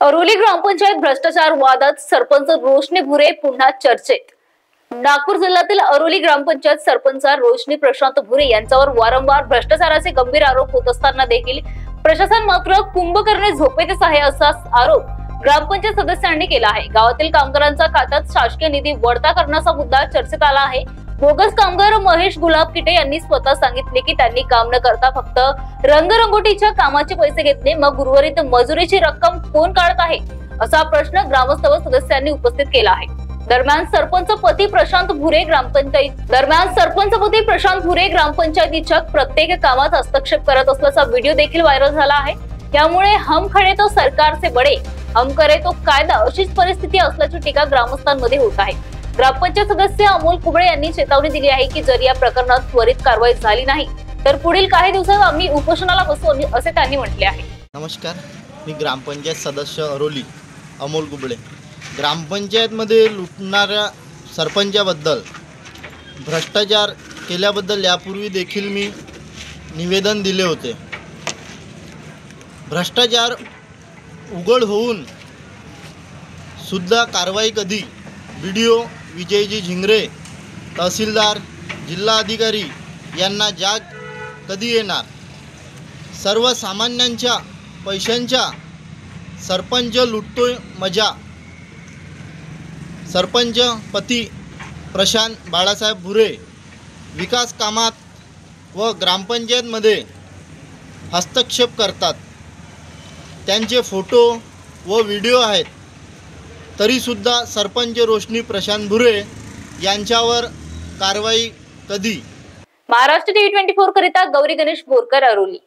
अरोली ग्रामपंचायत भ्रष्टाचार वादात सरपंच रोशनी भुरे पुन्हा चर्चेत। नागपूर जिल्ह्यातील अरोली ग्रामपंचायत सरपंच रोशनी प्रशांत भुरे यांच्यावर वारंवार भ्रष्टाचाराचे गंभीर आरोप होत असताना देखील प्रशासन मात्र कुंभकर्णी झोपेतच आहे असा आरोप ग्रामपंचायत सदस्यांनी केला आहे। गावातील कामगारांच्या खात्यात शासकीय निधी वळता करण्याचा मुद्दा चर्चेत आला आहे। बोगस कामगार महेश गुलाबकिटे यांनी स्वतः सांगितले की त्यांनी काम न करता फक्त रंगरंगोटीच्या कामाचे पैसे घेतले, मग उर्वरित मजुरीची रक्कम कोण काढत आहे असा प्रश्न ग्रामस्थ व सदस्यांनी उपस्थित केला आहे। दरम्यान सरपंच पती प्रशांत भुरे ग्रामपंचायतीच्या प्रत्येक कामात हस्तक्षेप करत असल्याचा व्हिडिओ देखील व्हायरल झाला आहे। यामुळे हम खडे तो सरकारचे बडे, हम करे तो कायदा अशीच परिस्थिती असल्याची टीका ग्रामस्थांमध्ये होत आहे। ग्रामपंचायत सदस्य अमोल कुबळे यांनी चेतावणी दिली आहे की जर या प्रकरणात त्वरित कारवाई झाली नाही तर पुढील काही दिवसात आम्ही उपोषणाला बसू असे त्यांनी म्हटले आहे। नमस्कार, मी ग्रामपंचायत सदस्य अरोली अमोल कुबळे। ग्रामपंचायतमध्ये लुटणाऱ्या सरपंचाबद्दल भ्रष्टाचार केल्याबद्दल यापूर्वी देखील मी निवेदन दिले होते। भ्रष्टाचार उघड होऊन सुद्धा कारवाई कधी? व्हिडिओ विजयजी झिंगरे तहसीलदार जिल्हा अधिकारी यांना जाग कधी येणार? सर्वसामान्यांच्या पैशांच्या सरपंच लुटतोय मजा। सरपंच पती प्रशांत बाळासाहेब भुरे विकास कामात व ग्रामपंचायतमध्ये हस्तक्षेप करतात। त्यांचे फोटो व व्हिडिओ आहेत, तरीसुद्धा सरपंच रोशनी प्रशांत भुरे यांच्यावर कारवाई कधी? महाराष्ट्र TV 24 करिता गौरी गणेश बोरकर, अरोली।